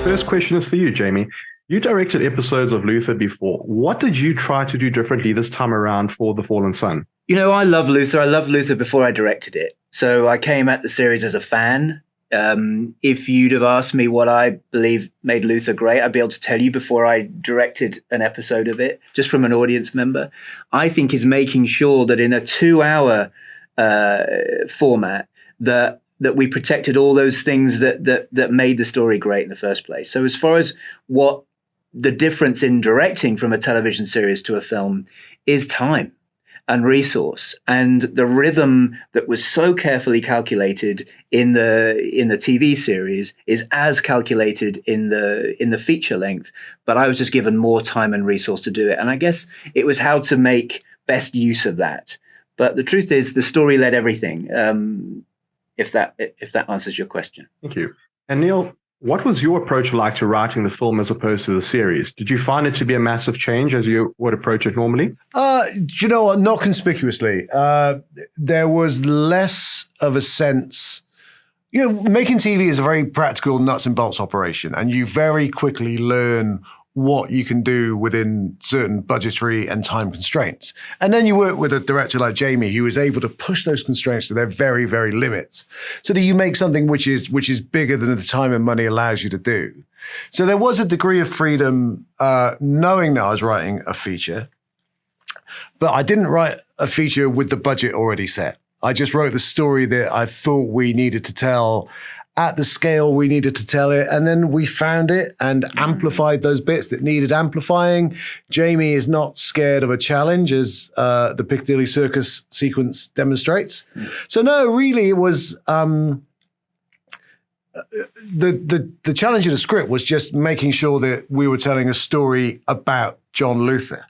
First question is for you, Jamie. You directed episodes of Luther before. What did you try to do differently this time around for The Fallen Sun? You know, I love Luther. I loved Luther before I directed it. So I came at the series as a fan. If you'd have asked me what I believe made Luther great, I'd be able to tell you before I directed an episode of it, just from an audience member. I think is making sure that in a 2-hour format that we protected all those things that made the story great in the first place. So as far as what the difference in directing from a television series to a film is time and resource, and the rhythm that was so carefully calculated in the TV series is as calculated in the feature length. But I was just given more time and resource to do it, and I guess it was how to make best use of that. But the truth is, the story led everything. If that answers your question. Thank you. And Neil, what was your approach like to writing the film as opposed to the series? Did you find it to be a massive change as you would approach it normally? You know what? Not conspicuously. There was less of a sense. You know, making TV is a very practical nuts and bolts operation, and you very quickly learn what you can do within certain budgetary and time constraints. And then you work with a director like Jamie, who is able to push those constraints to their very, very limits, so that you make something which is bigger than the time and money allows you to do. So there was a degree of freedom, knowing that I was writing a feature, but I didn't write a feature with the budget already set. I just wrote the story that I thought we needed to tell at the scale we needed to tell it, and then we found it and amplified those bits that needed amplifying. Jamie is not scared of a challenge, as the Piccadilly Circus sequence demonstrates. So no, really, it was the challenge of the script was just making sure that we were telling a story about John Luther.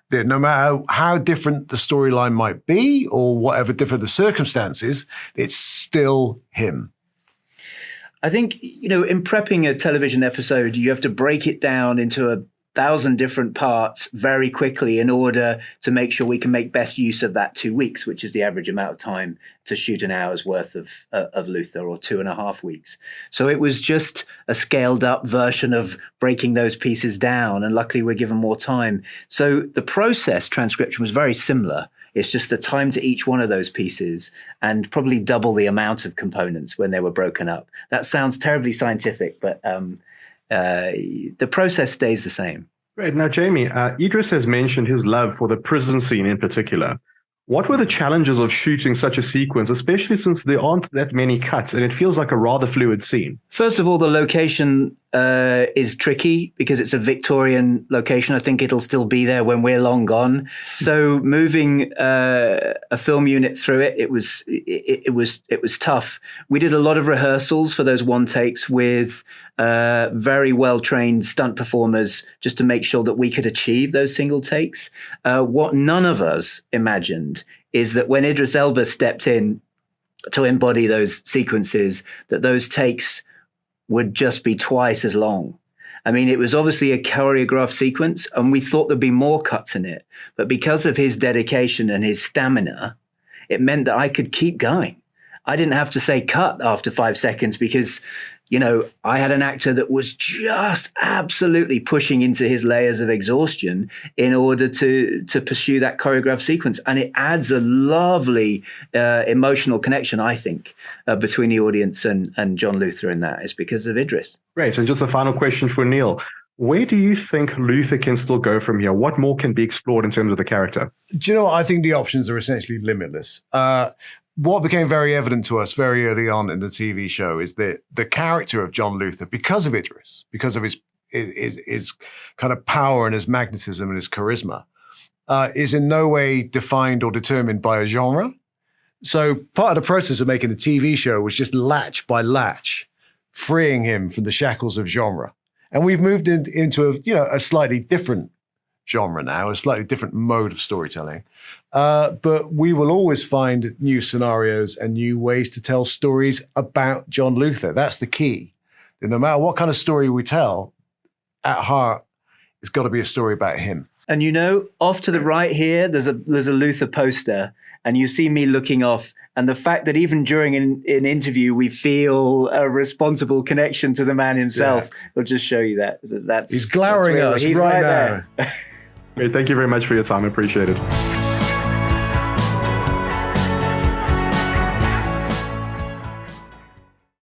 That no matter how different the storyline might be, or whatever different the circumstances, it's still him. I think, you know, in prepping a television episode, you have to break it down into 1,000 different parts very quickly in order to make sure we can make best use of that 2 weeks, which is the average amount of time to shoot an hour's worth of Luther, or 2.5 weeks. So it was just a scaled up version of breaking those pieces down. And luckily we're given more time. So the process transcription was very similar. It's just the time to each one of those pieces, and probably double the amount of components when they were broken up. That sounds terribly scientific, but the process stays the same. Great. Now, Jamie, Idris has mentioned his love for the prison scene in particular. What were the challenges of shooting such a sequence, especially since there aren't that many cuts and it feels like a rather fluid scene? First of all, the location is tricky because it's a Victorian location. I think it'll still be there when we're long gone. So moving a film unit through it was tough. We did a lot of rehearsals for those one takes with very well-trained stunt performers, just to make sure that we could achieve those single takes. What none of us imagined is that when Idris Elba stepped in to embody those sequences, that those takes would just be twice as long. I mean, it was obviously a choreographed sequence, and we thought there'd be more cuts in it. But because of his dedication and his stamina, it meant that I could keep going. I didn't have to say cut after 5 seconds because, you know, I had an actor that was just absolutely pushing into his layers of exhaustion in order to pursue that choreographed sequence. And it adds a lovely emotional connection, I think, between the audience and John Luther in that. Is because of Idris. Great. And just a final question for Neil. Where do you think Luther can still go from here? What more can be explored in terms of the character? Do you know what? I think the options are essentially limitless. What became very evident to us very early on in the TV show is that the character of John Luther, because of Idris, because of his kind of power and his magnetism and his charisma, is in no way defined or determined by a genre. So part of the process of making a TV show was just latch by latch, freeing him from the shackles of genre. And we've moved into a slightly different genre now, a slightly different mode of storytelling. But we will always find new scenarios and new ways to tell stories about John Luther. That's the key. And no matter what kind of story we tell, at heart, it's got to be a story about him. And you know, off to the right here, there's a Luther poster, and you see me looking off And the fact that even during an interview, we feel a responsible connection to the man himself will just show you that's he's glowering at us he's right now. Great. Thank you very much for your time. I appreciate it.